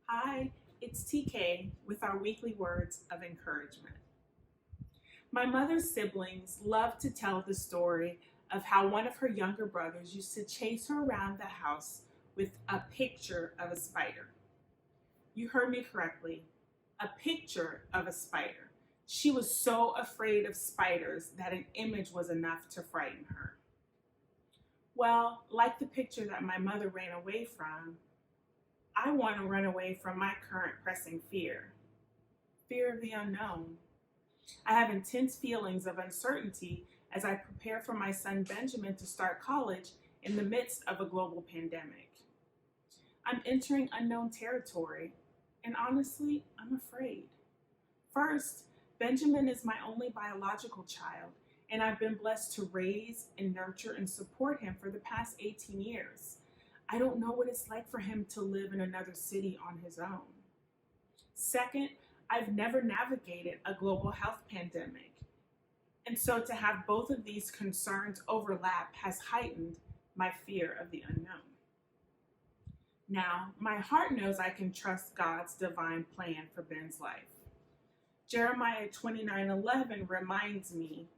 Hi, it's TK with our weekly words of encouragement. My mother's siblings love to tell the story of how one of her younger brothers used to chase her around the house with a picture of a spider. You heard me correctly, a picture of a spider. She was so afraid of spiders that an image was enough to frighten her. Well, like the picture that my mother ran away from, I want to run away from my current pressing fear of the unknown. I have intense feelings of uncertainty as I prepare for my son Benjamin to start college in the midst of a global pandemic. I'm entering unknown territory, and honestly, I'm afraid. First, Benjamin is my only biological child, and I've been blessed to raise and nurture and support him for the past 18 years. I don't know what it's like for him to live in another city on his own. Second, I've never navigated a global health pandemic. And so to have both of these concerns overlap has heightened my fear of the unknown. Now, my heart knows I can trust God's divine plan for Ben's life. Jeremiah 29:11 reminds me,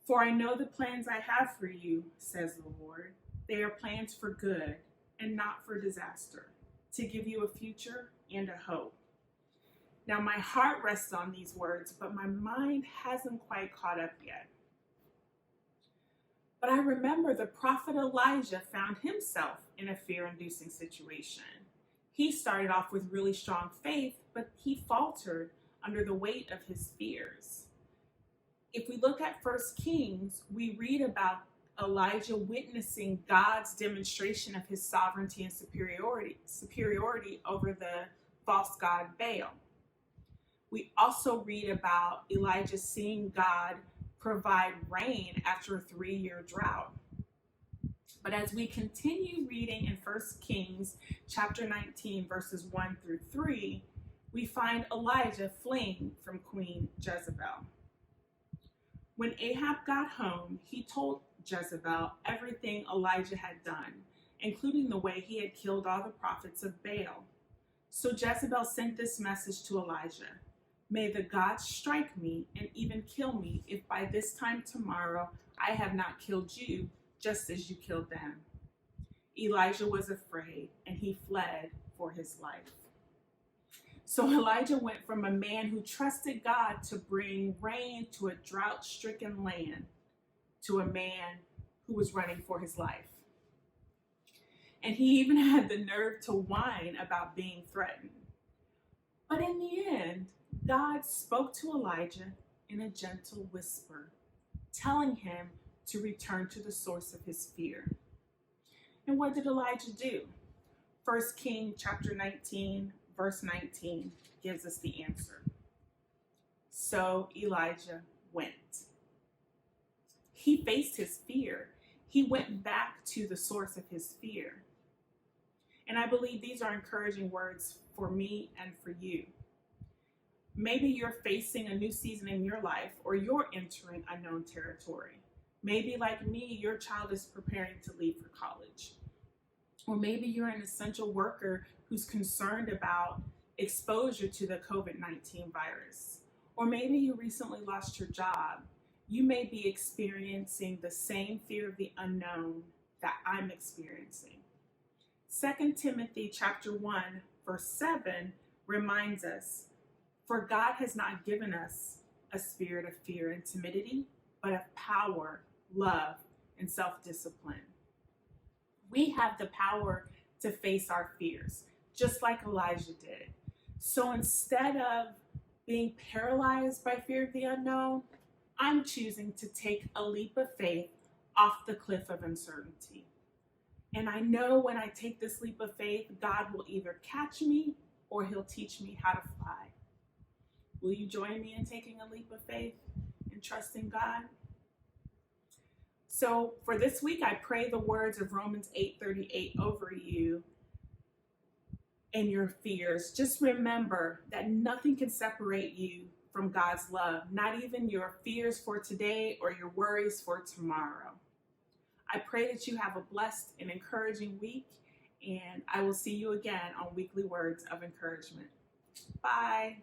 "For I know the plans I have for you, says the Lord. They are plans for good and not for disaster, to give you a future and a hope." Now, my heart rests on these words, but my mind hasn't quite caught up yet. But I remember the prophet Elijah found himself in a fear-inducing situation. He started off with really strong faith, but he faltered under the weight of his fears. If we look at 1 Kings, we read about Elijah witnessing God's demonstration of his sovereignty and superiority over the false god Baal. We also read about Elijah seeing God provide rain after a 3-year drought. But as we continue reading in 1 Kings chapter 19, verses 1 through 3, we find Elijah fleeing from Queen Jezebel. When Ahab got home, he told Jezebel everything Elijah had done, including the way he had killed all the prophets of Baal. So Jezebel sent this message to Elijah: "May the gods strike me and even kill me if by this time tomorrow I have not killed you, just as you killed them." Elijah was afraid and he fled for his life. So Elijah went from a man who trusted God to bring rain to a drought-stricken land to a man who was running for his life. And he even had the nerve to whine about being threatened. But in the end, God spoke to Elijah in a gentle whisper, telling him to return to the source of his fear. And what did Elijah do? 1 Kings chapter 19, verse 19 gives us the answer. So Elijah went. He faced his fear. He went back to the source of his fear. And I believe these are encouraging words for me and for you. Maybe you're facing a new season in your life, or you're entering unknown territory. Maybe, like me, your child is preparing to leave for college. Or maybe you're an essential worker who's concerned about exposure to the COVID-19 virus. Or maybe you recently lost your job. You may be experiencing the same fear of the unknown that I'm experiencing. 2 Timothy chapter 1, verse 7 reminds us, "For God has not given us a spirit of fear and timidity, but of power, love, and self-discipline." We have the power to face our fears, just like Elijah did. So instead of being paralyzed by fear of the unknown, I'm choosing to take a leap of faith off the cliff of uncertainty. And I know when I take this leap of faith, God will either catch me or he'll teach me how to fly. Will you join me in taking a leap of faith and trusting God? So for this week, I pray the words of Romans 8:38 over you and your fears. Just remember that nothing can separate you from God's love, not even your fears for today or your worries for tomorrow. I pray that you have a blessed and encouraging week, And I will see you again on Weekly Words of Encouragement. Bye.